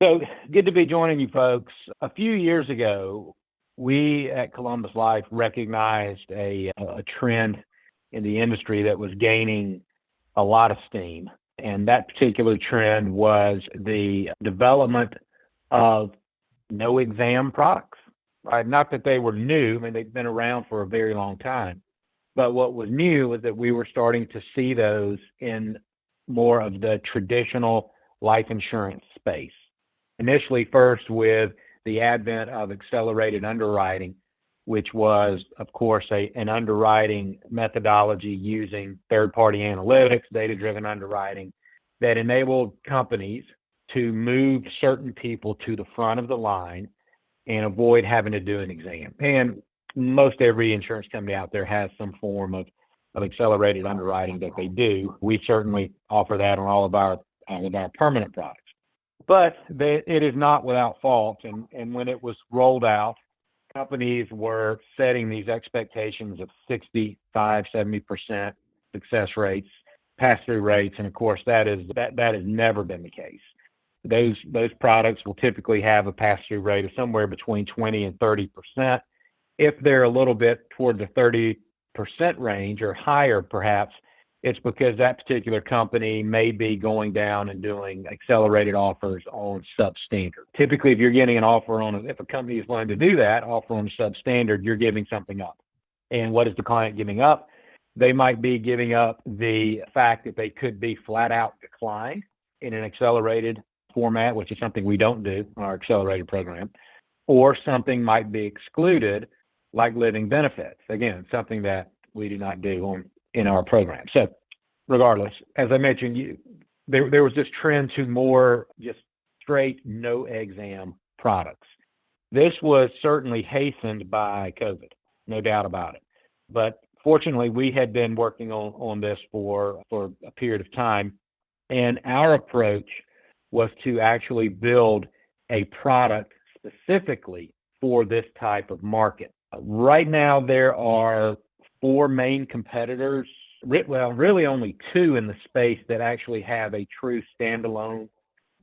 So good to be joining you folks. A few years ago, we at Columbus Life recognized a trend in the industry that was gaining a lot of steam. And that particular trend was the development of no exam products, right? Not that they were new, I mean, they've been around for a very long time. But what was new was that we were starting to see those in more of the traditional life insurance space. Initially, first with the advent of accelerated underwriting, which was, of course, an underwriting methodology using third party analytics, data driven underwriting that enabled companies to move certain people to the front of the line and avoid having to do an exam. And most every insurance company out there has some form of accelerated underwriting that they do. We certainly offer that on all of our permanent products. But it is not without fault. And when it was rolled out, companies were setting these expectations of 65, 70% success rates, pass-through rates. And of course, that has never been the case. Those products will typically have a pass-through rate of somewhere between 20 and 30%. If they're a little bit toward the 30% range or higher, perhaps, it's because that particular company may be going down and doing accelerated offers on substandard. Typically, if you're getting an offer if a company is willing to do that, offer on substandard, you're giving something up. And what is the client giving up? They might be giving up the fact that they could be flat out declined in an accelerated format, which is something we don't do in our accelerated program, or something might be excluded, like living benefits. Again, something that we do not do in our program. So regardless, as I mentioned, there was this trend to more just straight no exam products. This was certainly hastened by COVID, no doubt about it. But fortunately, we had been working on this for a period of time. And our approach was to actually build a product specifically for this type of market. Right now, there are four main competitors. Well, really only two in the space that actually have a true standalone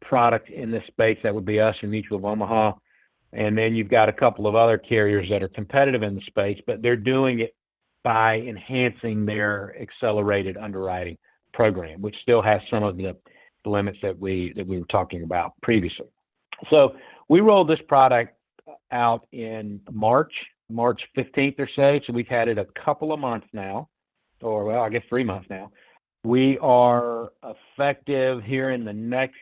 product in this space. That would be us and Mutual of Omaha. And then you've got a couple of other carriers that are competitive in the space, but they're doing it by enhancing their accelerated underwriting program, which still has some of the limits that we were talking about previously. So we rolled this product out in March 15th or so. So we've had it a couple of months now, or well, I guess 3 months now. We are effective here in the next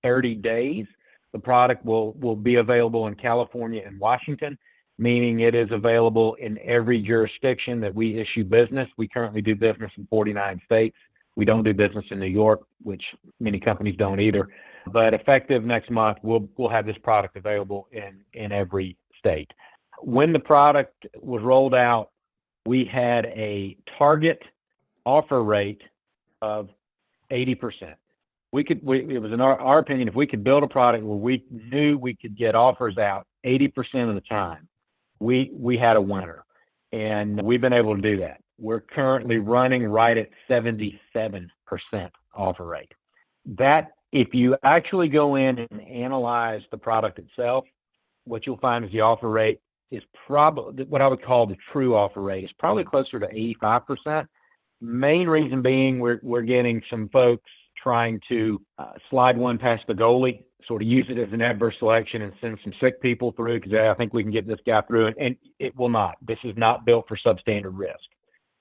30 days. The product will be available in California and Washington, meaning it is available in every jurisdiction that we issue business. We currently do business in 49 states. We don't do business in New York, which many companies don't either. But effective next month, we'll have this product available in every state. When the product was rolled out, we had a target offer rate of 80%. It was in our opinion, if we could build a product where we knew we could get offers out 80% of the time, we had a winner. And we've been able to do that. We're currently running right at 77% offer rate. That, if you actually go in and analyze the product itself, what you'll find is the offer rate is probably what I would call the true offer rate is probably closer to 85%. Main reason being we're getting some folks trying to slide one past the goalie, sort of use it as an adverse selection and send some sick people through because I think we can get this guy through it. And it will not. This is not built for substandard risk.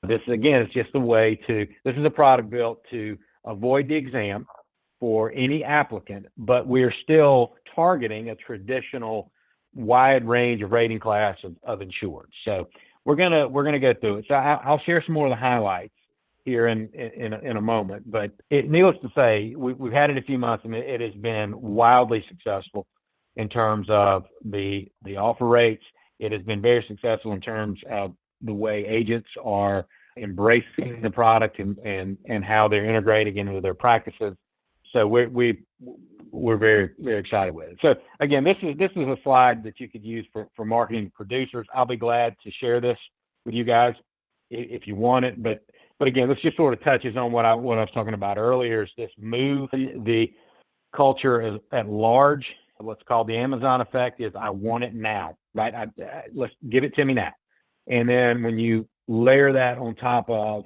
This, again, is just this is a product built to avoid the exam for any applicant, but we're still targeting a traditional wide range of rating class of insured. So we're gonna go through it. So I'll share some more of the highlights here in a moment. But needless to say, we've had it a few months, and it has been wildly successful in terms of the offer rates. It has been very successful in terms of the way agents are embracing the product and how they're integrating into their practices. So we're very, very excited with it. So again, this is a slide that you could use for marketing producers. I'll be glad to share this with you guys if you want it. But again, this just sort of touches on what I was talking about earlier, is this move the culture at large what's called the Amazon effect is I want it now, right? Let's give it to me now. And then when you layer that on top of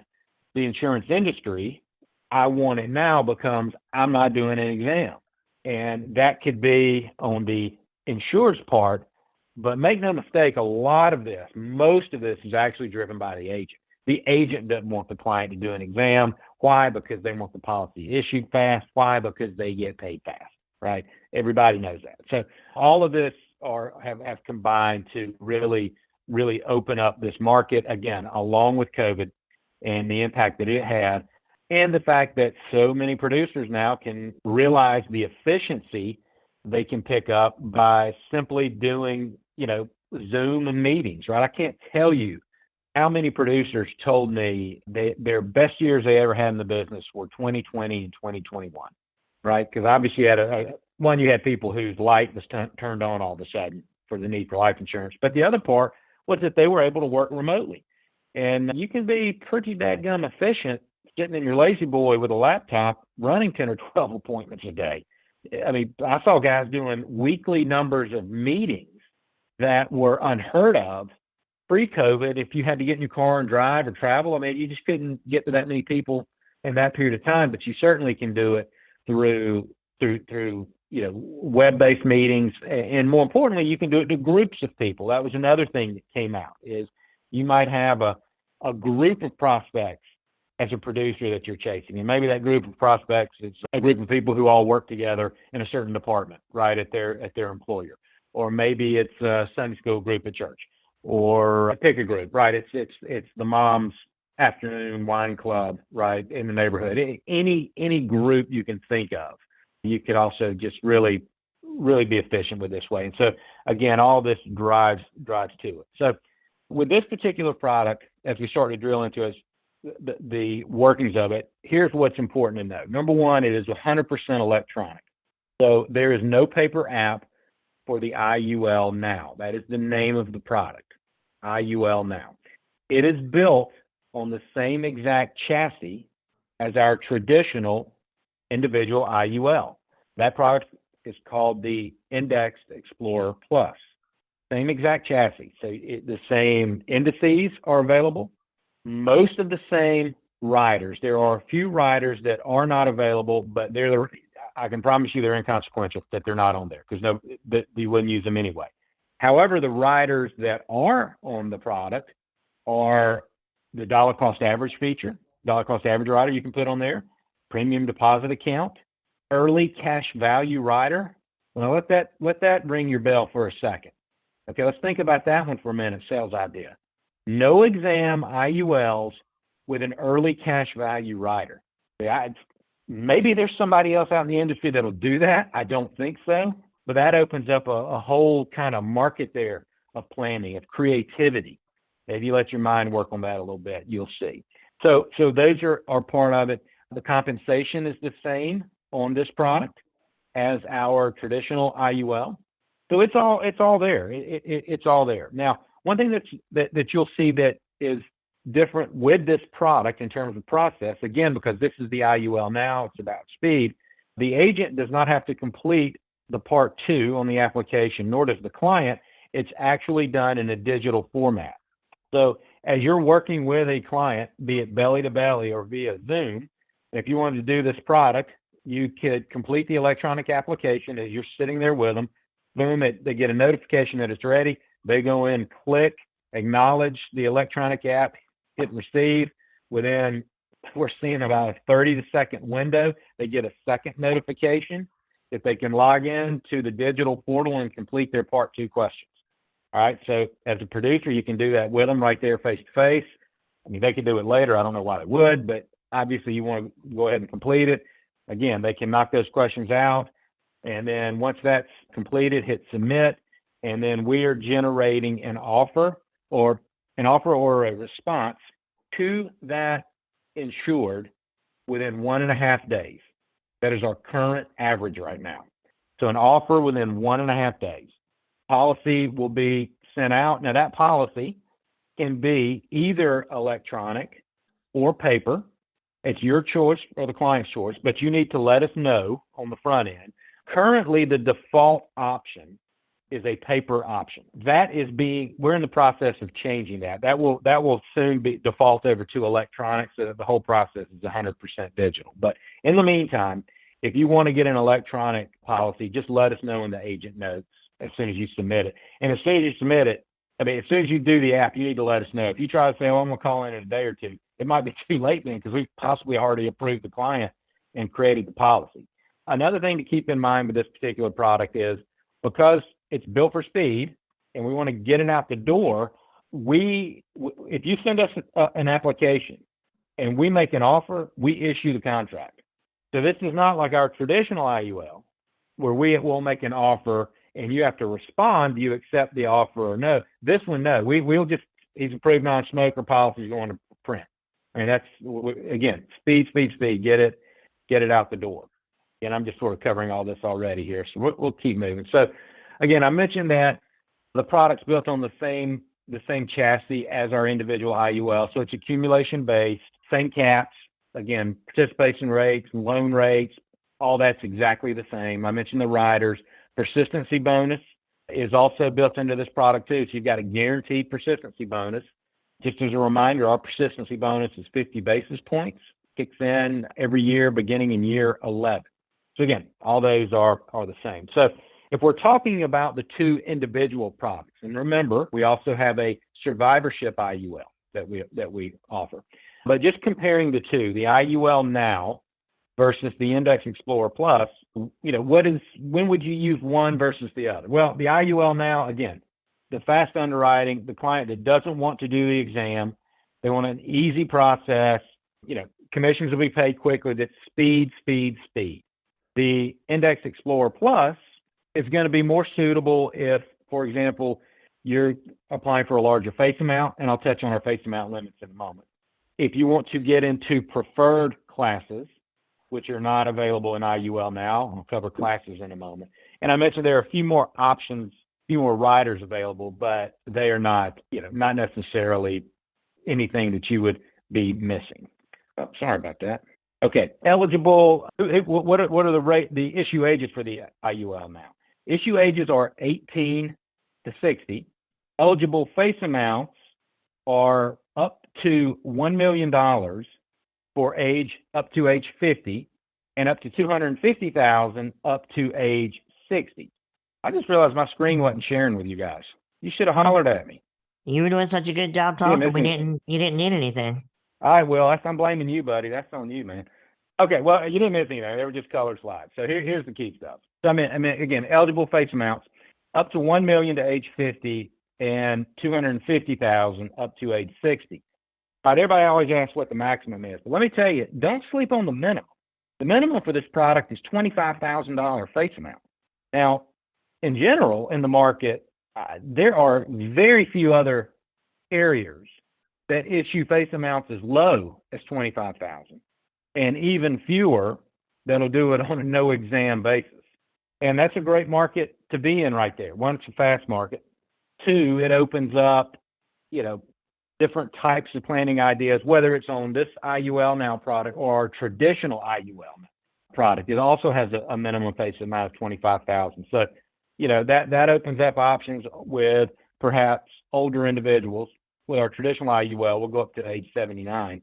the insurance industry, I want it now becomes I'm not doing an exam. And that could be on the insurer's part, but make no mistake, most of this is actually driven by the agent. The agent doesn't want the client to do an exam. Why? Because they want the policy issued fast. Why? Because they get paid fast, right? Everybody knows that. So all of this have combined to really open up this market again, along with COVID and the impact that it had, and the fact that so many producers now can realize the efficiency they can pick up by simply doing, Zoom and meetings, right? I can't tell you how many producers told me their best years they ever had in the business were 2020 and 2021, right? Because obviously you had people whose light was turned on all of a sudden for the need for life insurance. But the other part was that they were able to work remotely. And you can be pretty dadgum efficient sitting in your lazy boy with a laptop running 10 or 12 appointments a day. I mean, I saw guys doing weekly numbers of meetings that were unheard of pre-COVID. If you had to get in your car and drive or travel, I mean, you just couldn't get to that many people in that period of time, but you certainly can do it through web-based meetings. And more importantly, you can do it to groups of people. That was another thing that came out is you might have a group of prospects as a producer that you're chasing. And maybe that group of prospects is a group of people who all work together in a certain department, right, at their employer. Or maybe it's a Sunday school group at church, or pick a group, right? It's the mom's afternoon wine club, right, in the neighborhood. Any group you can think of, you could also just really be efficient with this way. And so again, all this drives to it. So with this particular product, as we start to drill into it, the workings of it, here's what's important to know. Number one, it is 100% electronic. So there is no paper app for the IUL Now. That is the name of the product, IUL Now. It is built on the same exact chassis as our traditional individual IUL. That product is called the Indexed Explorer Plus. Same exact chassis. So the same indices are available. Most of the same riders. There are a few riders that are not available, but I can promise you they're inconsequential that they're not on there because you wouldn't use them anyway. However, the riders that are on the product are the dollar cost average feature, dollar cost average rider you can put on there, premium deposit account, early cash value rider. Well, let that ring your bell for a second. Okay, let's think about that one for a minute, sales idea. No exam IULs with an early cash value rider. Maybe there's somebody else out in the industry that'll do that. I don't think so, but that opens up a whole kind of market there of planning, of creativity. If you let your mind work on that a little bit, you'll see. So those are part of it. The compensation is the same on this product as our traditional IUL. So it's all there. It's all there. Now, one thing that you'll see that is different with this product in terms of process, again, because this is the IUL Now, it's about speed. The agent does not have to complete the part 2 on the application, nor does the client. It's actually done in a digital format. So as you're working with a client, be it belly to belly or via Zoom, if you wanted to do this product, you could complete the electronic application as you're sitting there with them. Boom, they get a notification that it's ready. They go in, click, acknowledge the electronic app, hit receive. Within, we're seeing about a 30-second window, they get a second notification that they can log in to the digital portal and complete their part 2 questions. All right, so as a producer, you can do that with them right there face to face. I mean, they could do it later. I don't know why they would, but obviously you want to go ahead and complete it. Again, they can knock those questions out. And then once that's completed, hit submit. And then we are generating an offer or a response to that insured within 1.5 days. That is our current average right now. So an offer within 1.5 days. Policy will be sent out. Now that policy can be either electronic or paper. It's your choice or the client's choice, but you need to let us know on the front end. Currently, the default option is a paper option. We're in the process of changing that. That will soon be default over to electronic, so that the whole process is 100% digital. But in the meantime, if you want to get an electronic policy, just let us know in the agent notes as soon as you submit it. And as soon as you submit it, as soon as you do the app, you need to let us know. If you try to say, I'm going to call in a day or two, it might be too late then, because we've possibly already approved the client and created the policy. Another thing to keep in mind with this particular product is, because it's built for speed and we want to get it out the door, if you send us an application and we make an offer, we issue the contract. So this is not like our traditional IUL, where we will make an offer and you have to respond, do you accept the offer or no? This one, no. We'll just, he's approved non-smoker, policy is going to print. That's, again, speed, get it out the door. And I'm just sort of covering all this already here, so we'll keep moving. So again, I mentioned that the product's built on the same chassis as our individual IUL, so it's accumulation based, same caps. Again, participation rates, loan rates, all that's exactly the same. I mentioned the riders. Persistency bonus is also built into this product too. So you've got a guaranteed persistency bonus. Just as a reminder, our persistency bonus is 50 basis points, kicks in every year beginning in year 11. So again, all those are the same. So if we're talking about the two individual products, and remember, we also have a survivorship IUL that we offer. But just comparing the two, the IUL Now versus the Index Explorer Plus, when would you use one versus the other? Well, the IUL Now, again, the fast underwriting, the client that doesn't want to do the exam, they want an easy process, commissions will be paid quickly, that's speed. The Index Explorer Plus is going to be more suitable if, for example, you're applying for a larger face amount, and I'll touch on our face amount limits in a moment. If you want to get into preferred classes, which are not available in IUL Now, I'll cover classes in a moment. And I mentioned there are a few more options, a few more riders available, but they are not necessarily anything that you would be missing. Oh, sorry about that. Okay, eligible. What are the issue ages for the IUL Now? Issue ages are 18 to 60. Eligible face amounts are up to $1 million for age up to age 50, and up to $250,000 up to age 60. I just realized my screen wasn't sharing with you guys. You should have hollered at me. You were doing such a good job talking. You didn't need anything. All right, well, I'm blaming you, buddy. That's on you, man. Okay, well, you didn't miss anything. They were just color slides. So here's the key stuff. So I mean, again, eligible face amounts up to $1 million to age 50 and $250,000 up to age 60. All right, everybody always asks what the maximum is, but let me tell you, don't sleep on the minimum. The minimum for this product is $25,000 face amount. Now, in general, in the market, there are very few other carriers that issue face amounts as low as $25,000, and even fewer that'll do it on a no exam basis. And that's a great market to be in right there. One, it's a fast market. Two, it opens up, different types of planning ideas, whether it's on this IUL Now product or our traditional IUL product. It also has a minimum face amount of $25,000. So, that opens up options with perhaps older individuals. With our traditional IUL, we'll go up to age 79.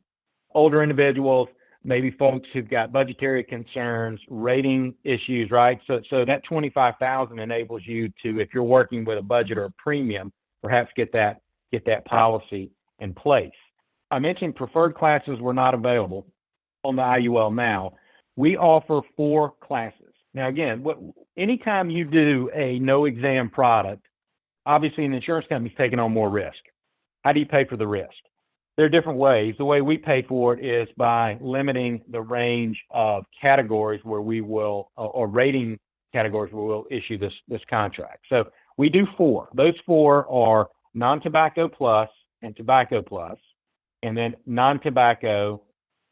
Older individuals, maybe folks who've got budgetary concerns, rating issues, right? So that $25,000 enables you to, if you're working with a budget or a premium, perhaps get that policy in place. I mentioned preferred classes were not available on the IUL Now. We offer 4 classes. Now, again, anytime you do a no exam product, obviously an insurance company's taking on more risk. How do you pay for the risk? There are different ways. The way we pay for it is by limiting the range of categories where we will, or rating categories where we'll issue this contract. So we do 4. Those 4 are non-tobacco plus and tobacco plus, and then non-tobacco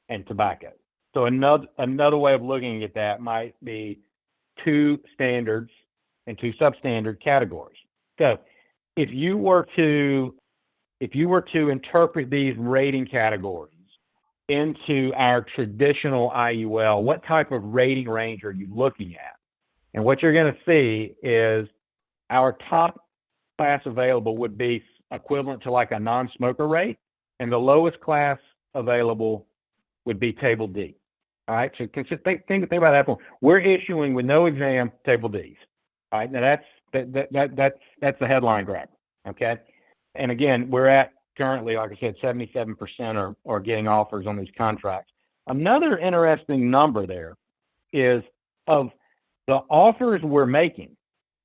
and tobacco. So another way of looking at that might be 2 standards and 2 substandard categories. So if you were to interpret these rating categories into our traditional IUL, what type of rating range are you looking at? And what you're going to see is our top class available would be equivalent to like a non-smoker rate, and the lowest class available would be table D. All right, so just think about that one. We're issuing with no exam table Ds. All right, now that's the headline grab. Okay, and again, we're at currently, like I said, 77% are getting offers on these contracts. Another interesting number there is of the offers we're making,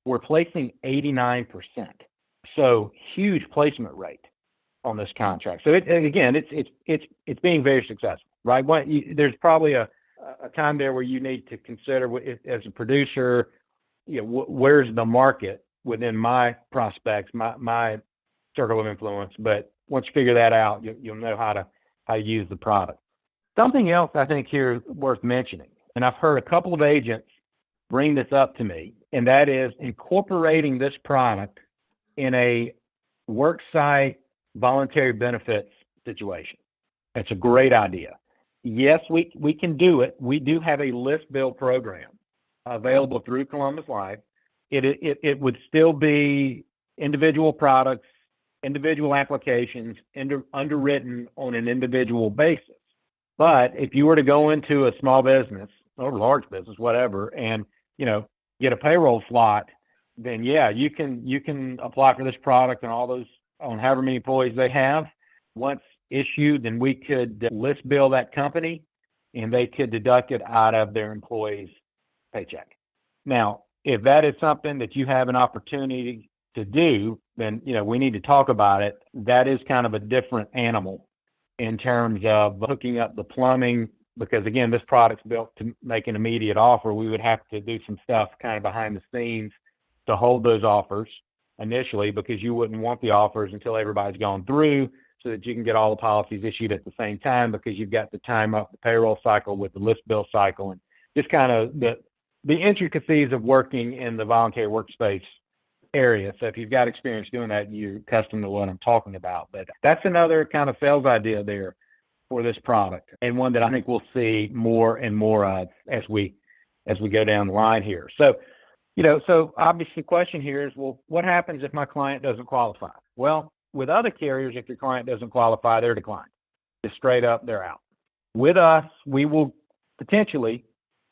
we're placing 89%. So huge placement rate on this contract. So it's being very successful, right? There's probably a time there where you need to consider as a producer, where's the market within my prospects, my circle of influence. But once you figure that out, you'll know how to use the product. Something else I think here worth mentioning, and I've heard a couple of agents bring this up to me, and that is incorporating this product in a worksite voluntary benefits situation. It's a great idea. Yes, we can do it. We do have a list bill program available through Columbus Life. It would still be individual products, individual applications, underwritten on an individual basis. But if you were to go into a small business or large business, whatever, and get a payroll slot, then yeah, you can apply for this product and all those on however many employees they have. Once issued, then we could list bill that company, and they could deduct it out of their employees' paycheck. Now, if that is something that you have an opportunity to do, then we need to talk about it. That is kind of a different animal in terms of hooking up the plumbing, because again, this product's built to make an immediate offer. We would have to do some stuff kind of behind the scenes to hold those offers initially, because you wouldn't want the offers until everybody's gone through, so that you can get all the policies issued at the same time, because you've got to time up the payroll cycle with the list bill cycle, and just kind of the intricacies of working in the voluntary workspace area. So if you've got experience doing that, you're accustomed to what I'm talking about. But that's another kind of sales idea there for this product, and one that I think we'll see more and more of as we go down the line here. So, so obviously the question here is, well, what happens if my client doesn't qualify? Well, with other carriers, if your client doesn't qualify, they're declined. Just straight up, they're out. With us, we will potentially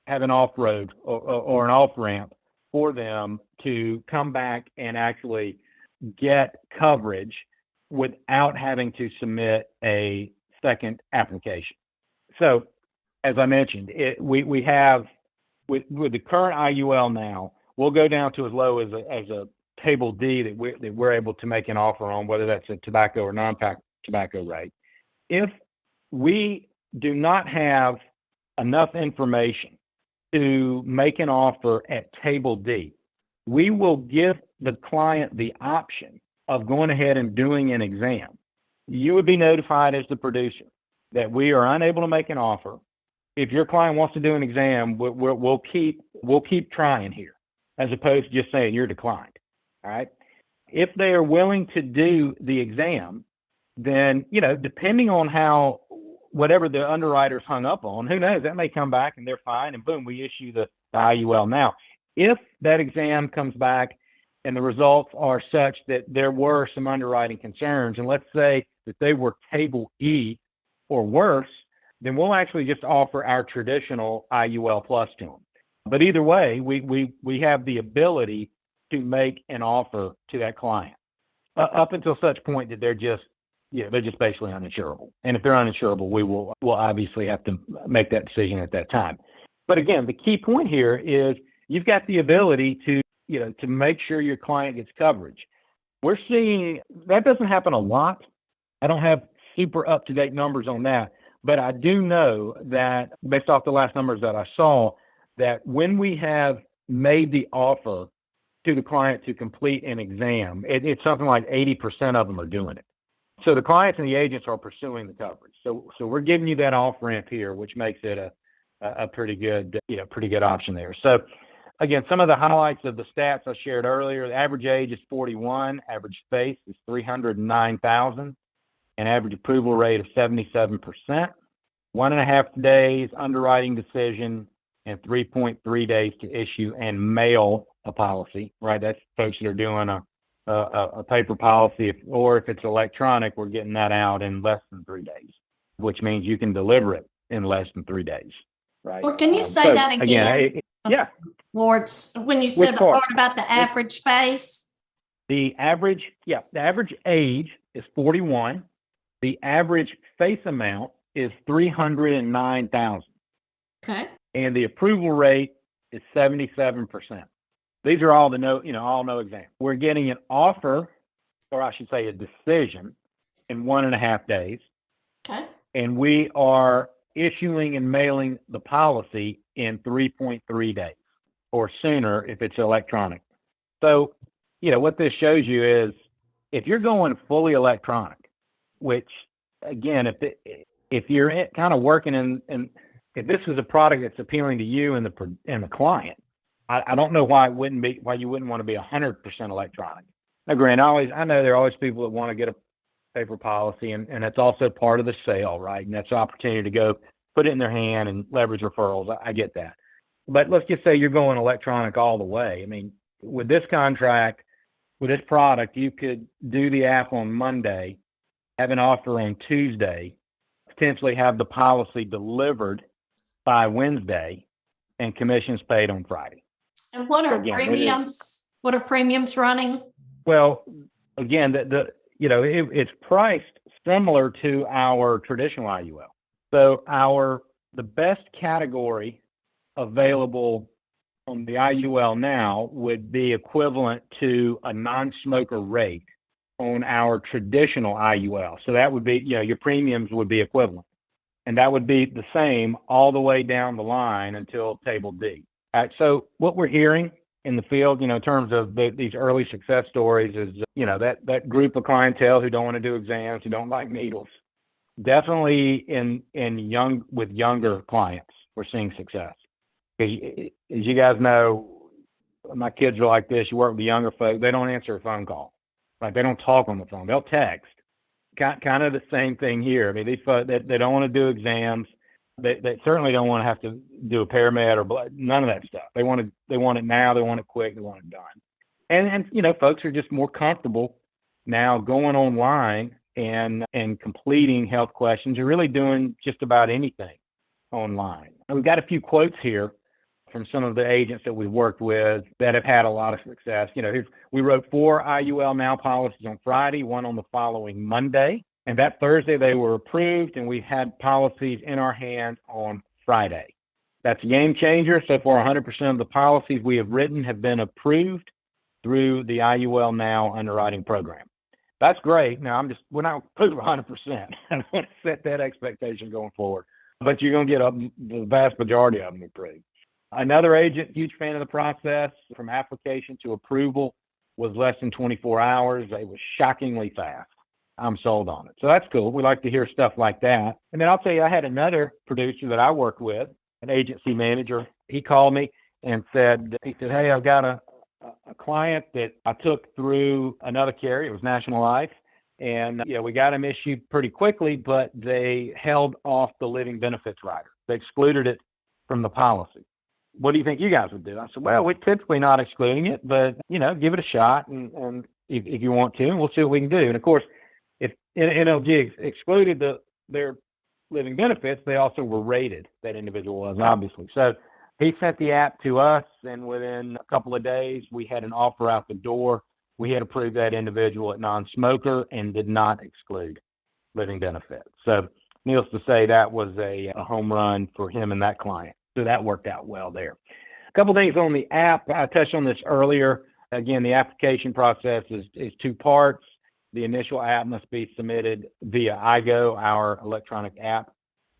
have an off-road or an off-ramp for them to come back and actually get coverage without having to submit a second application. So, as I mentioned, we have with the current IUL now, we'll go down to as low as a table D that we're able to make an offer on, whether that's a tobacco or non-tobacco rate. If we do not have enough information to make an offer at table D, we will give the client the option of going ahead and doing an exam. You would be notified as the producer that we are unable to make an offer. If your client wants to do an exam, we'll keep trying here, as opposed to just saying you're declined. All right. If they are willing to do the exam, then depending on how whatever the underwriters hung up on, who knows, that may come back and they're fine, and boom, we issue the IUL. Now, if that exam comes back and the results are such that there were some underwriting concerns, and let's say that they were table E or worse, then we'll actually just offer our traditional IUL plus to them. But either way, we have the ability to make an offer to that client up until such point that they're just basically uninsurable. And if they're uninsurable, we'll obviously have to make that decision at that time. But again, the key point here is you've got the ability to make sure your client gets coverage. We're seeing that doesn't happen a lot. I don't have super up-to-date numbers on that, but I do know that based off the last numbers that I saw, that when we have made the offer to the client to complete an exam, it's something like 80% of them are doing it. So the clients and the agents are pursuing the coverage. So we're giving you that off ramp here, which makes it a pretty good option there. So again, some of the highlights of the stats I shared earlier: the average age is 41, average space is 309,000, an average approval rate of 77%, 1.5 days underwriting decision, and 3.3 days to issue and mail a policy, right? That's folks that are doing a paper policy, or if it's electronic, we're getting that out in less than 3 days, which means you can deliver it in less than 3 days, right? Well, can you say that again? Yeah. Lord, when you said the part about the average face? The average age is 41. The average face amount is 309,000. Okay. And the approval rate is 77%. These are all no exams. We're getting an offer, or I should say a decision, in 1.5 days. Okay. And we are issuing and mailing the policy in 3.3 days or sooner if it's electronic. So, what this shows you is if you're going fully electronic, which again, if you're kind of working in if this is a product that's appealing to you and the client, I don't know why you wouldn't want to be 100% electronic. Now, granted, I know there are always people that want to get a paper policy, and that's also part of the sale, right? And that's an opportunity to go put it in their hand and leverage referrals. I get that. But let's just say you're going electronic all the way. I mean, with this contract, with this product, you could do the app on Monday, have an offer on Tuesday, potentially have the policy delivered by Wednesday, and commissions paid on Friday. And what are premiums? What are premiums running? Well, again, it's priced similar to our traditional IUL. So the best category available on the IUL now would be equivalent to a non-smoker rate on our traditional IUL. So that would be, your premiums would be equivalent. And that would be the same all the way down the line until Table D. So what we're hearing in the field, in terms of these early success stories is, that group of clientele who don't want to do exams, who don't like needles, definitely with younger clients, we're seeing success. Because as you guys know, my kids are like this. You work with the younger folk, they don't answer a phone call. Right? They don't talk on the phone. They'll text. Kind of the same thing here. I mean, these folks, they don't want to do exams. They certainly don't want to have to do a paramed or blood, none of that stuff. They want it now. They want it quick. They want it done. And folks are just more comfortable now going online and completing health questions. You're really doing just about anything online. And we've got a few quotes here from some of the agents that we've worked with that have had a lot of success. We wrote 4 IUL Now policies on Friday, 1 on the following Monday. And that Thursday they were approved, and we had policies in our hand on Friday. That's a game changer. So far, 100% of the policies we have written have been approved through the IUL Now underwriting program. That's great. Now, we're not approved 100%. I'm going to set that expectation going forward. But you're going to get the vast majority of them approved. Another agent, huge fan of the process, from application to approval was less than 24 hours. They were shockingly fast. I'm sold on it. So that's cool. We like to hear stuff like that. And then I'll tell you, I had another producer that I worked with, an agency manager. He called me and said, hey, I've got a client that I took through another carrier. It was National Life. And we got him issued pretty quickly, but they held off the living benefits rider. They excluded it from the policy. What do you think you guys would do? I said, well, we're typically not excluding it, but, give it a shot and if you want to, and we'll see what we can do. And of course, if NLG excluded their living benefits, they also were rated, that individual was, obviously. So he sent the app to us, and within a couple of days, we had an offer out the door. We had approved that individual at non-smoker and did not exclude living benefits. So needless to say, that was a home run for him and that client. So that worked out well there. A couple things on the app. I touched on this earlier. Again, the application process is 2 parts. The initial app must be submitted via IGO, our electronic app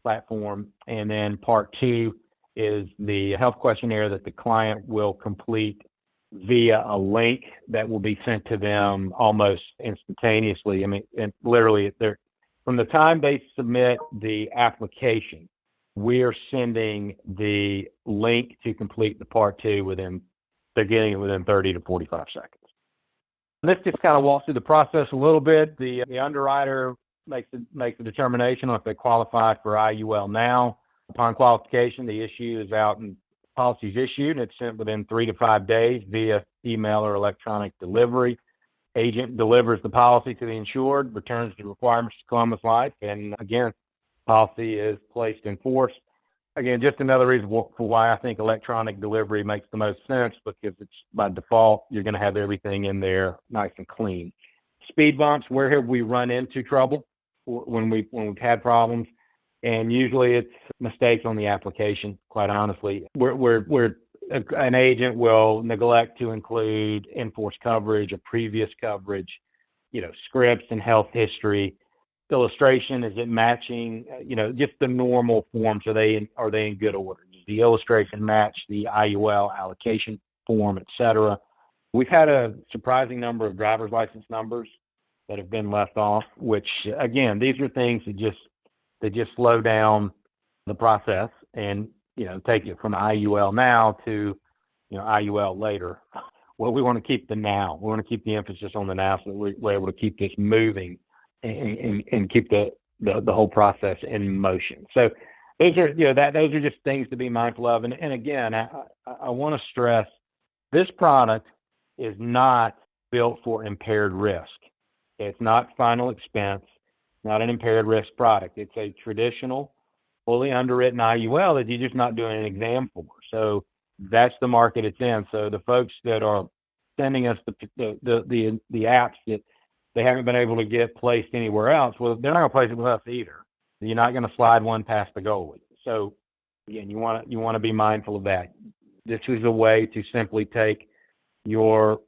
platform. And then part 2 is the health questionnaire that the client will complete via a link that will be sent to them almost instantaneously. I mean, and literally, from the time they submit the application, we're sending the link to complete the part 2 they're getting it within 30 to 45 seconds. Let's just kind of walk through the process a little bit. The underwriter makes the determination on if they qualify for IUL Now. Upon qualification, the issue is out in policy is issued and it's sent within 3 to 5 days via email or electronic delivery. Agent delivers the policy to the insured, returns the requirements to Columbus Life, and again, policy is placed in force. Again, just another reason for why I think electronic delivery makes the most sense, because it's by default, you're going to have everything in there nice and clean. Speed bumps, where have we run into trouble when we've had problems? And usually it's mistakes on the application, quite honestly. Where an agent will neglect to include enforced coverage or previous coverage, scripts and health history. Illustration, is it matching, just the normal forms? Are they in good order? Does the illustration match the IUL allocation form, et cetera? We've had a surprising number of driver's license numbers that have been left off, which again, these are things that just slow down the process and, take it from IUL now to, IUL later. Well, we want to keep the now. We want to keep the emphasis on the now so that we're able to keep this moving and keep the whole process in motion. So those are, those are just things to be mindful of. And again, I want to stress, this product is not built for impaired risk. It's not final expense, not an impaired risk product. It's a traditional, fully underwritten IUL that you're just not doing an exam for. So that's the market it's in. So the folks that are sending us the apps that they haven't been able to get placed anywhere else, well, they're not going to place it with us either. You're not going to slide one past the goalie. So again, you want to be mindful of that. This is a way to simply take your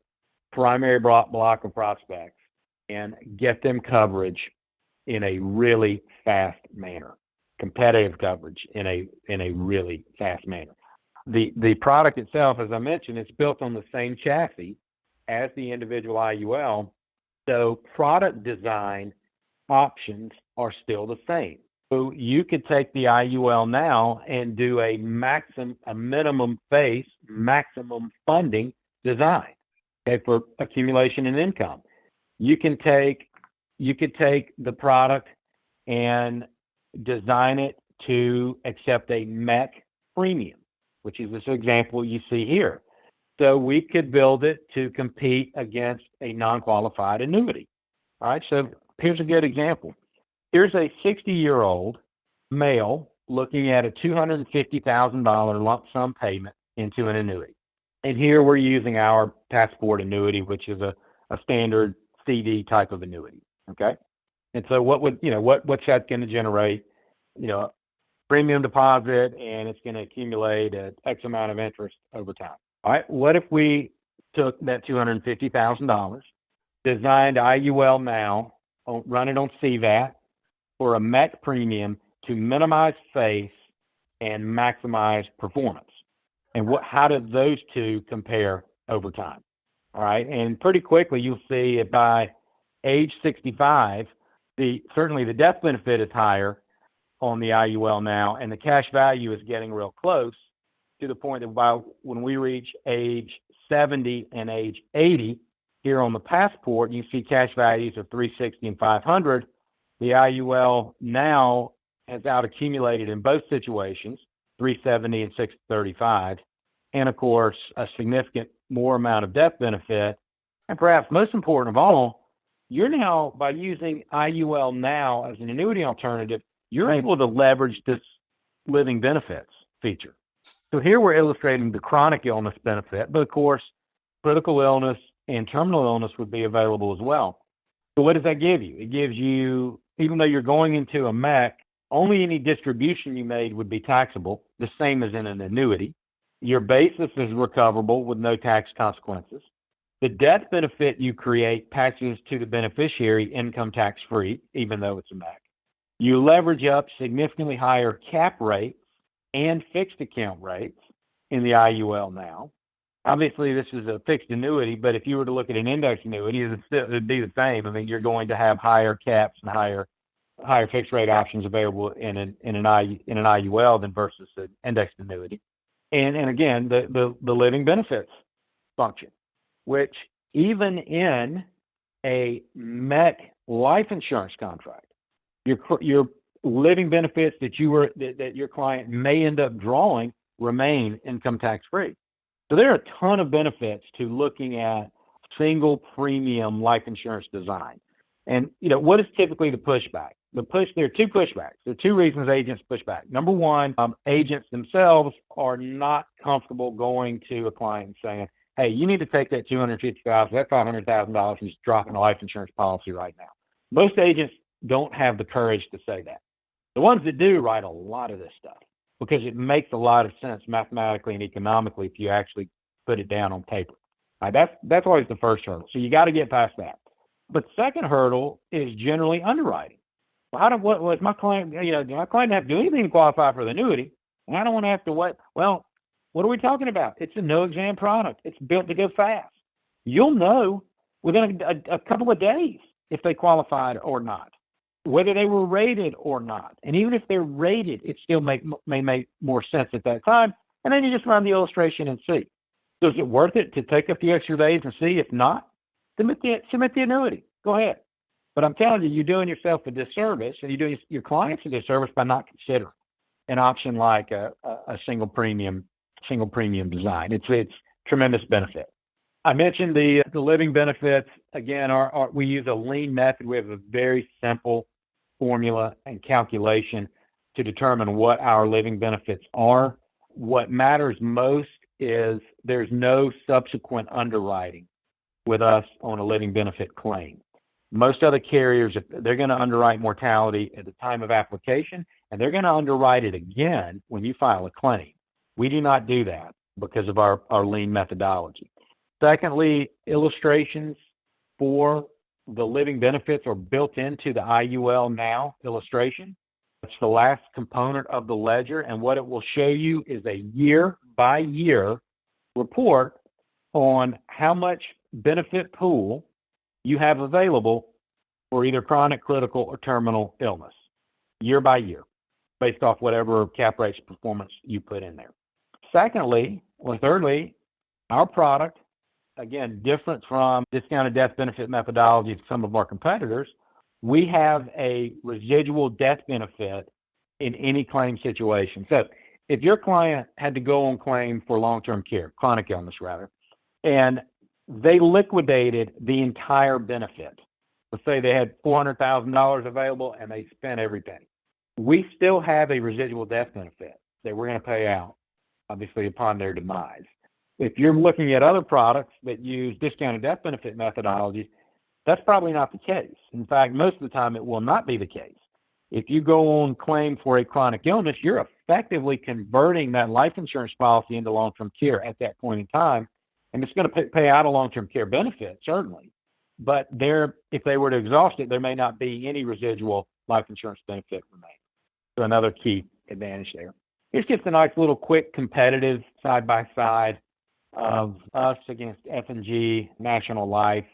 primary block of prospects and get them coverage in a really fast manner, competitive coverage in a really fast manner. The product itself, as I mentioned, it's built on the same chassis as the individual IUL. So product design options are still the same. So you could take the IUL now and do a minimum face, maximum funding design, okay, for accumulation and income. You could take the product and design it to accept a MEC premium, which is this example you see here. So we could build it to compete against a non-qualified annuity. All right, so here's a good example. Here's a 60-year-old male looking at a $250,000 lump sum payment into an annuity. And here we're using our passport annuity, which is a standard CD type of annuity. Okay. And so what's that going to generate? Premium deposit, and it's going to accumulate at X amount of interest over time. All right. What if we took that $250,000, designed IUL now, run it on CVAT for a MEC premium to minimize face and maximize performance? And how do those two compare over time? All right. And pretty quickly, you'll see that by age 65, certainly the death benefit is higher on the IUL now, and the cash value is getting real close to the point that when we reach age 70 and age 80, here on the passport, you see cash values of 360 and 500. The IUL now has out accumulated in both situations, 370 and 635, and of course, a significant more amount of death benefit. And perhaps most important of all, you're now, by using IUL now as an annuity alternative, you're able to leverage this living benefits feature. So here we're illustrating the chronic illness benefit, but of course, critical illness and terminal illness would be available as well. So what does that give you? It gives you, even though you're going into a MEC, only any distribution you made would be taxable, the same as in an annuity. Your basis is recoverable with no tax consequences. The death benefit you create passes to the beneficiary income tax free, even though it's a MEC. You leverage up significantly higher cap rates and fixed account rates in the IUL now. Obviously, this is a fixed annuity, but if you were to look at an index annuity, it'd be the same. I mean, you're going to have higher caps and higher fixed rate options available in an IUL than versus an indexed annuity. And again, the living benefits function, which even in a MEC life insurance contract, your living benefits that your client may end up drawing remain income tax free. So there are a ton of benefits to looking at single premium life insurance design. And, what is typically the pushback? There are two pushbacks. There are two reasons agents push back. Number one, agents themselves are not comfortable going to a client and saying, hey, you need to take that $250,000, that $500,000 and just drop in a life insurance policy right now. Most agents don't have the courage to say that. The ones that do write a lot of this stuff because it makes a lot of sense mathematically and economically if you actually put it down on paper. Right, that's always the first hurdle. So you got to get past that. But the second hurdle is generally underwriting. Well, what my client, my client didn't have to do anything to qualify for the annuity. And I don't want to have to what? Well, what are we talking about? It's a no exam product. It's built to go fast. You'll know within a couple of days if they qualified or not, whether they were rated or not. And even if they're rated, it still may make more sense at that time. And then you just run the illustration and see. So is it worth it to take a few extra days and see? If not, submit the annuity. Go ahead. But I'm telling you, you're doing yourself a disservice, and you're doing your clients a disservice by not considering an option like a single premium design. It's tremendous benefit. I mentioned the living benefits. Again, we use a lean method. We have a very simple formula and calculation to determine what our living benefits are. What matters most is there's no subsequent underwriting with us on a living benefit claim. Most other carriers, they're going to underwrite mortality at the time of application, and they're going to underwrite it again when you file a claim. We do not do that because of our lean methodology. Secondly, illustrations for the living benefits are built into the IUL Now illustration. It's the last component of the ledger, and what it will show you is a year-by-year report on how much benefit pool you have available for either chronic, critical, or terminal illness, year by year, based off whatever cap rates performance you put in there. Thirdly, our product, again, different from discounted death benefit methodology of some of our competitors, we have a residual death benefit in any claim situation. So if your client had to go on claim for long-term care, chronic illness rather, and they liquidated the entire benefit, let's say they had $400,000 available and they spent every penny, we still have a residual death benefit that we're going to pay out, obviously, upon their demise. If you're looking at other products that use discounted death benefit methodologies, that's probably not the case. In fact, most of the time it will not be the case. If you go on claim for a chronic illness, you're effectively converting that life insurance policy into long-term care at that point in time, and it's going to pay out a long-term care benefit, certainly. But if they were to exhaust it, there may not be any residual life insurance benefit remaining. So another key advantage there. Here's just a nice little quick competitive side-by-side of us against F&G, National Life.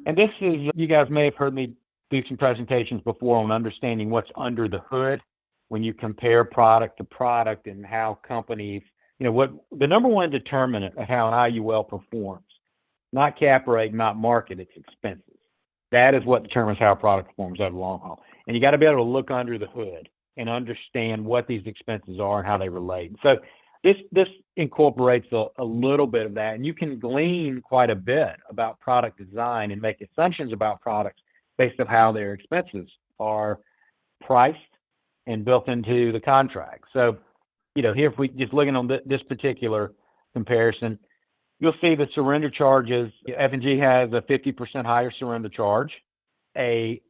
And this is, you guys may have heard me do some presentations before on understanding what's under the hood when you compare product to product and how companies, what the number one determinant of how an IUL performs, not cap rate, not market, it's expenses. That is what determines how a product performs over the long haul. And you got to be able to look under the hood and understand what these expenses are and how they relate. So this incorporates a little bit of that, and you can glean quite a bit about product design and make assumptions about products based on how their expenses are priced and built into the contract. So, here, if we just looking on this particular comparison, you'll see that surrender charges, F&G has a 50% higher surrender charge, a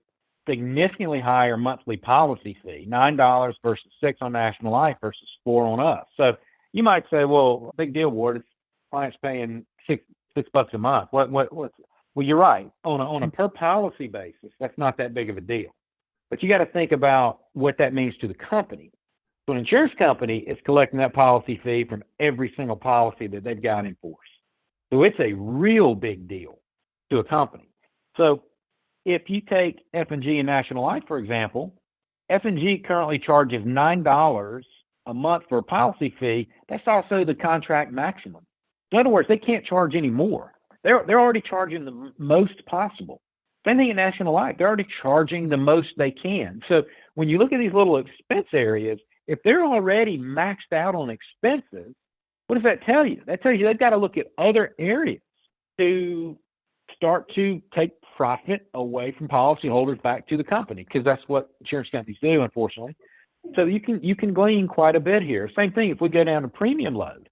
significantly higher monthly policy fee, $9 versus $6 on National Life versus $4 on us. So you might say, well, big deal, Ward. Client's paying $6 a month. Well, you're right. On a per policy basis, that's not that big of a deal. But you got to think about what that means to the company. So an insurance company is collecting that policy fee from every single policy that they've got in force. So it's a real big deal to a company. So if you take F&G and National Life, for example, F&G currently charges $9 a month for a policy fee. That's also the contract maximum. In other words, they can't charge any more. They're already charging the most possible. Same thing at National Life. They're already charging the most they can. So when you look at these little expense areas, if they're already maxed out on expenses, What does that tell you? That tells you they've got to look at other areas to start to take profit away from policyholders back to the company, because that's what insurance companies do, unfortunately. So you can glean quite a bit here. Same thing if we go down to premium load.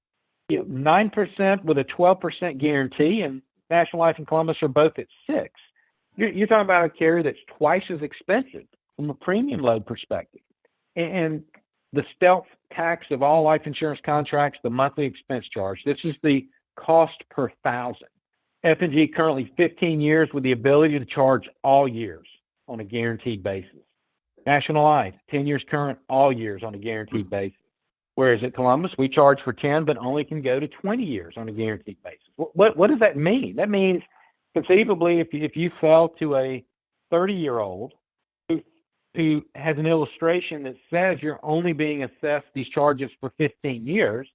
9% with a 12% guarantee, and National Life and Columbus are both at 6%. You're talking about a carrier that's twice as expensive from a premium load perspective. And the stealth tax of all life insurance contracts, the monthly expense charge. This is the cost per thousand. F&G currently 15 years with the ability to charge all years on a guaranteed basis. National Life, 10 years current, all years on a guaranteed basis. Whereas at Columbus, we charge for 10, but only can go to 20 years on a guaranteed basis. What does that mean? That means conceivably, if you sell to a 30-year-old who has an illustration that says you're only being assessed these charges for 15 years,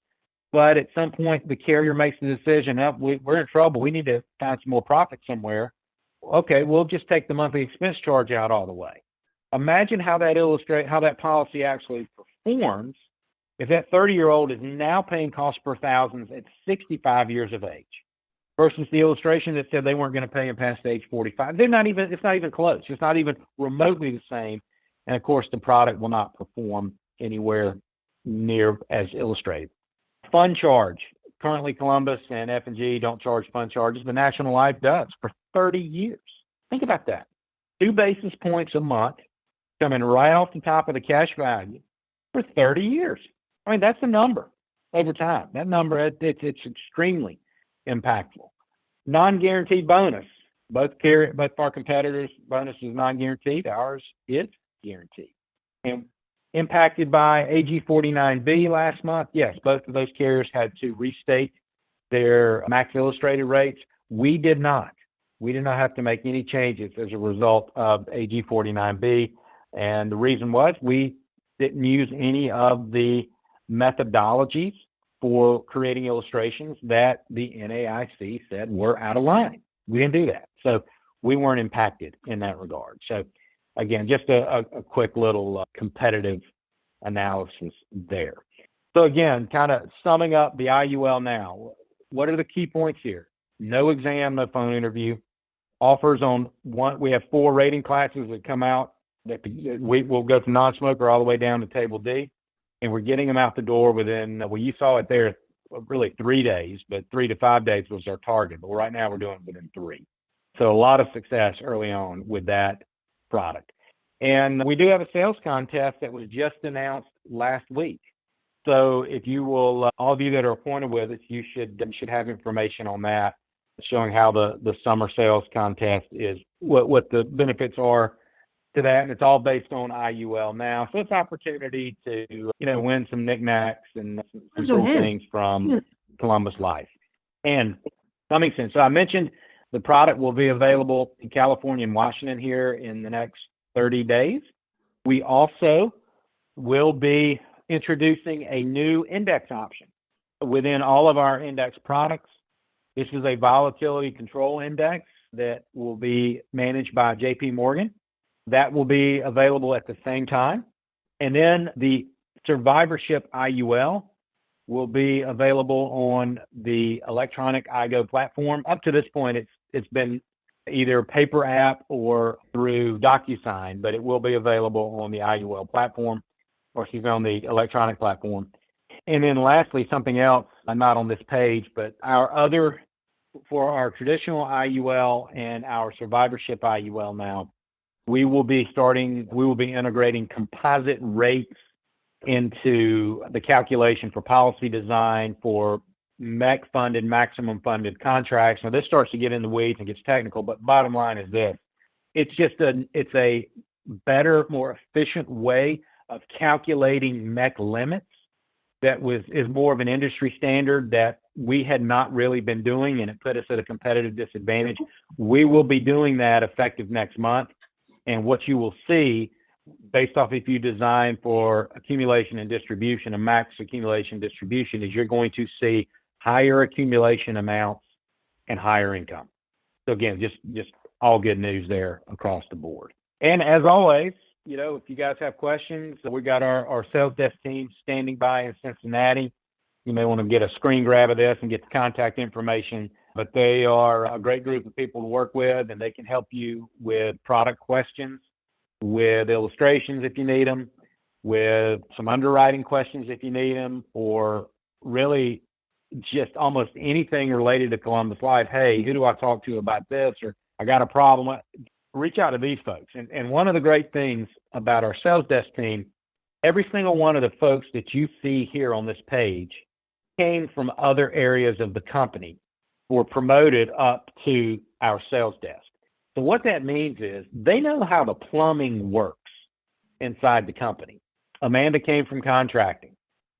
but at some point the carrier makes the decision, we're in trouble, we need to find some more profit somewhere. Okay, we'll just take the monthly expense charge out all the way. Imagine how that policy actually performs if that 30-year-old is now paying cost per thousand at 65 years of age versus the illustration that said they weren't going to pay him past age 45. It's not even close. It's not even remotely the same. And of course, the product will not perform anywhere near as illustrated. Fund charge. Currently, Columbus and F&G don't charge fund charges, but National Life does for 30 years. Think about that. 2 basis points a month coming right off the top of the cash value for 30 years. I mean, that's the number over time. That number, it's extremely impactful. Non-guaranteed bonus. Both our competitors' bonus is non-guaranteed. Ours is guaranteed. And impacted by AG 49B last month, yes, both of those carriers had to restate their max illustrated rates. We did not. We did not have to make any changes as a result of AG 49B. And the reason was we didn't use any of the methodologies for creating illustrations that the NAIC said were out of line. We didn't do that. So we weren't impacted in that regard. So again, just a quick little competitive analysis there. So again, kind of summing up the IUL now, what are the key points here? No exam, no phone interview. Offers on one, we have 4 rating classes that come out. That we will go from non-smoker all the way down to table D. And we're getting them out the door within, well, you saw it there, really 3 days, but 3 to 5 days was our target. But right now we're doing it within 3. So a lot of success early on with that product. And we do have a sales contest that was just announced last week. So if you will, all of you that are appointed with us, you should have information on that, showing how the summer sales contest is, what the benefits are to that, and it's all based on IUL now. So it's opportunity to win some knickknacks and some cool things from Columbus Life. And coming soon. So I mentioned the product will be available in California and Washington here in the next 30 days. We also will be introducing a new index option within all of our index products. This is a volatility control index that will be managed by JP Morgan. That will be available at the same time. And then the survivorship IUL will be available on the electronic IGO platform. Up to this point, it's been either paper app or through DocuSign, but it will be available on the IUL platform, or excuse me, on the electronic platform. And then lastly, something else, not on this page, but for our traditional IUL and our survivorship IUL now, we will be integrating composite rates into the calculation for policy design for MEC funded, maximum funded contracts. Now this starts to get in the weeds and gets technical, but bottom line is this: it's a better, more efficient way of calculating MEC limits that is more of an industry standard that we had not really been doing, and it put us at a competitive disadvantage. We will be doing that effective next month. And what you will see, based off if you design for accumulation and distribution, a max accumulation distribution, is you're going to see higher accumulation amounts and higher income. So again, just all good news there across the board. And as always, if you guys have questions, we got our sales desk team standing by in Cincinnati. You may want to get a screen grab of this and get the contact information, but they are a great group of people to work with, and they can help you with product questions, with illustrations if you need them, with some underwriting questions if you need them, or really just almost anything related to Columbus Life. Hey, who do I talk to about this? Or I got a problem. Reach out to these folks. And one of the great things about our sales desk team, every single one of the folks that you see here on this page came from other areas of the company, were promoted up to our sales desk. So what that means is they know how the plumbing works inside the company. Amanda came from contracting.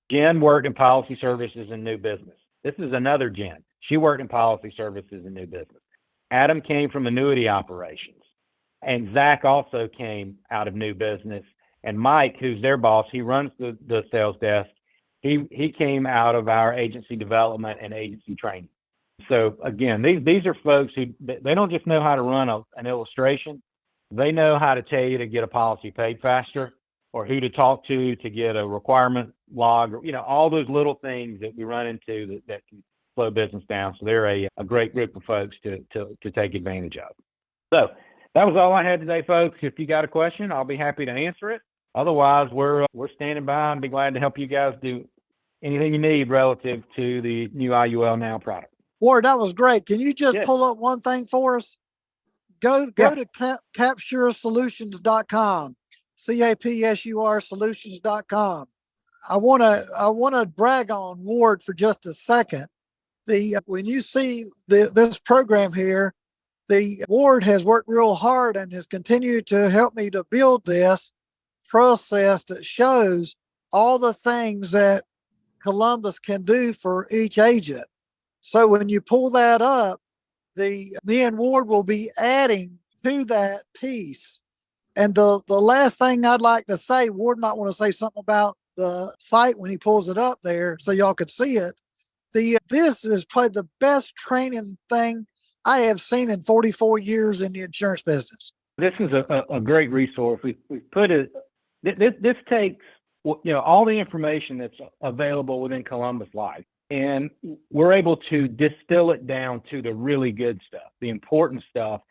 Jen worked in policy services and new business. This is another Jen. She worked in policy services and new business. Adam came from annuity operations. And Zach also came out of new business. And Mike, who's their boss, he runs the sales desk. He came out of our agency development and agency training. So again, these are folks who, they don't just know how to run an illustration. They know how to tell you to get a policy paid faster, or who to talk to get a requirement log, or, all those little things that we run into that can slow business down. So they're a great group of folks to take advantage of. So that was all I had today, folks. If you got a question, I'll be happy to answer it. Otherwise, we're standing by and be glad to help you guys do anything you need relative to the new IUL Now product. Ward, that was great. Can you just pull up one thing for us? Go to capsuresolutions.com, CAPSUR solutions.com. I want to brag on Ward for just a second. When you see this program here, the Ward has worked real hard and has continued to help me to build this process that shows all the things that Columbus can do for each agent. So when you pull that up, me and Ward will be adding to that piece. And the last thing I'd like to say, Ward might want to say something about the site when he pulls it up there so y'all could see it. This is probably the best training thing I have seen in 44 years in the insurance business. This is a great resource. We put it, this takes, all the information that's available within Columbus Life, and we're able to distill it down to the really good stuff, the important stuff,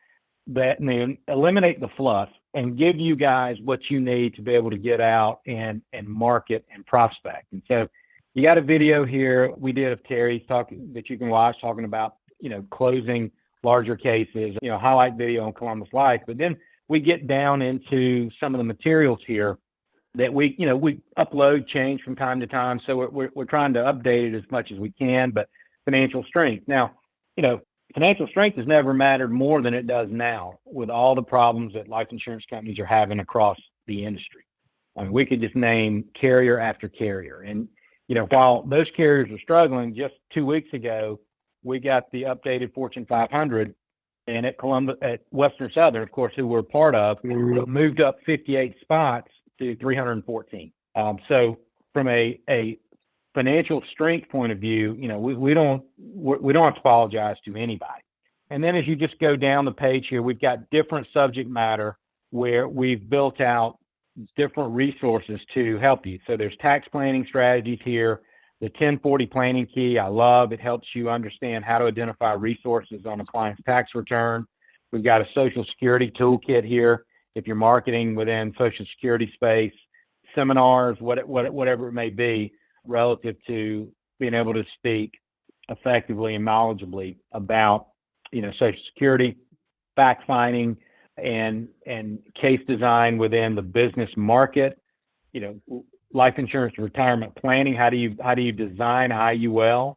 that and then eliminate the fluff and give you guys what you need to be able to get out and market and prospect. And so you got a video here we did of Terry that you can watch talking about, closing larger cases, highlight video on Columbus Life. But then we get down into some of the materials here that we upload, change from time to time. So we're trying to update it as much as we can. But financial strength. Now, financial strength has never mattered more than it does now with all the problems that life insurance companies are having across the industry. I mean, we could just name carrier after carrier. And, while those carriers are struggling, just 2 weeks ago, we got the updated Fortune 500, and at Western Southern, of course, who we're part of, we moved up 58 spots to 314. So from a financial strength point of view, we don't have to apologize to anybody. And then as you just go down the page here, we've got different subject matter where we've built out different resources to help you. So there's tax planning strategies here. The 1040 planning key, I love. It helps you understand how to identify resources on a client's tax return. We've got a Social Security toolkit here if you're marketing within Social Security space, seminars, whatever it may be, relative to being able to speak effectively and knowledgeably about, Social Security, fact finding, and case design within the business market. Life insurance retirement planning. How do you design IUL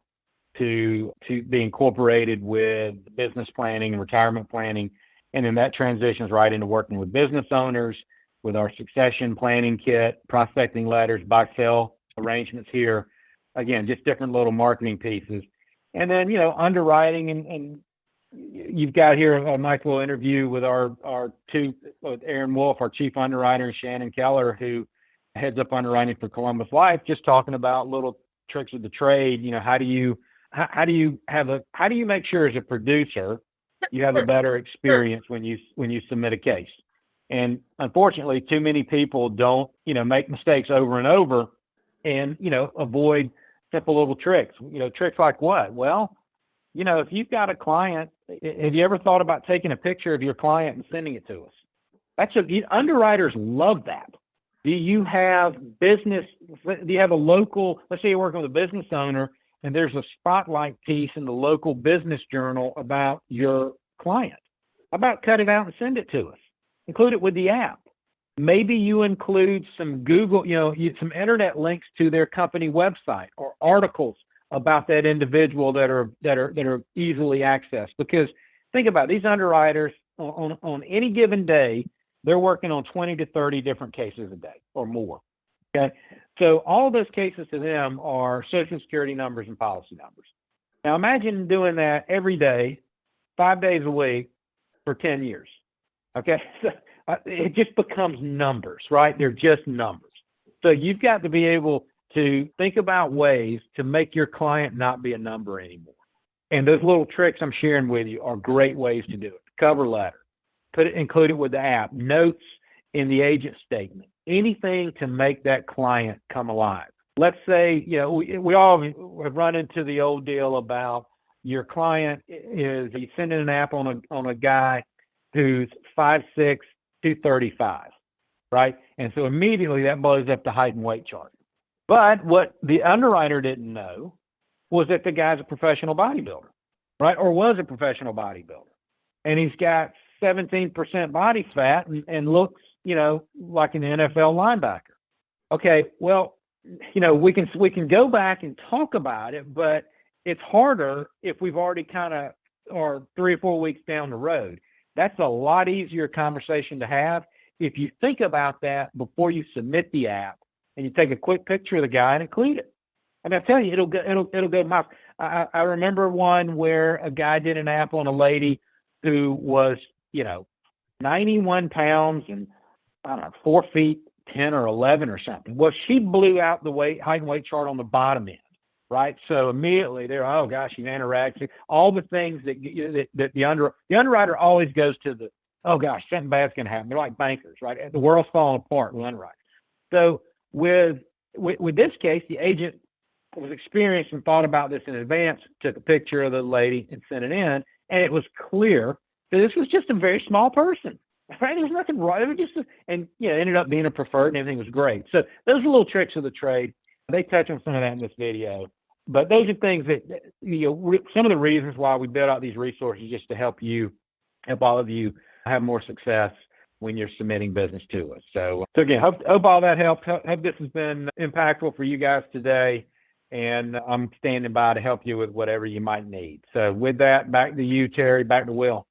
to be incorporated with business planning and retirement planning? And then that transitions right into working with business owners with our succession planning kit, prospecting letters, buy sell arrangements here. Again, just different little marketing pieces. And then, underwriting and you've got here a nice little interview with with Aaron Wolf, our chief underwriter, and Shannon Keller, who heads up underwriting for Columbus Life, just talking about little tricks of the trade. How do you make sure as a producer you have a better experience when you submit a case? And unfortunately, too many people don't, make mistakes over and over and, avoid simple little tricks. Tricks like what? Well, if you've got a client, have you ever thought about taking a picture of your client and sending it to us? Underwriters love that. Do you have a local, let's say you're working with a business owner and there's a spotlight piece in the local business journal about your client. How about cut it out and send it to us? Include it with the app. Maybe you include some Google, some internet links to their company website or articles about that individual that are easily accessed. Because think about it, these underwriters on any given day, they're working on 20 to 30 different cases a day or more. Okay. So all of those cases to them are Social Security numbers and policy numbers. Now imagine doing that every day, 5 days a week for 10 years. Okay. So it just becomes numbers, right? They're just numbers. So you've got to be able to think about ways to make your client not be a number anymore. And those little tricks I'm sharing with you are great ways to do it. Cover letter, include it with the app, notes in the agent statement, anything to make that client come alive. Let's say, we all have run into the old deal about your client is you sending an app on a guy who's 5'6", 235, right? And so immediately that blows up the height and weight chart. But what the underwriter didn't know was that the guy's a professional bodybuilder, right? Or was a professional bodybuilder. And he's got 17% body fat and looks, like an NFL linebacker. Okay, well, we can go back and talk about it, but it's harder if we've already or 3 or 4 weeks down the road. That's a lot easier conversation to have if you think about that before you submit the app and you take a quick picture of the guy and include it. I mean, I tell you, it'll go miles. I remember one where a guy did an app on a lady who was, 91 pounds and I don't know, 4 feet 10 or 11 or something. Well, she blew out the height and weight chart on the bottom end, right? So immediately they're, oh gosh, she's anorexic. All the things that the underwriter always goes to the, oh gosh, something bad's going to happen. They're like bankers, right? The world's falling apart with underwriters. So with this case, the agent was experienced and thought about this in advance, took a picture of the lady and sent it in, and it was clear that this was just a very small person. Right? There's nothing wrong. It was just, ended up being a preferred and everything was great. So those are little tricks of the trade. They touch on some of that in this video. But those are things that, some of the reasons why we build out these resources just to help all of you have more success when you're submitting business to us. So again, hope all that helped. Hope this has been impactful for you guys today. And I'm standing by to help you with whatever you might need. So with that, back to you, Terry, back to Will.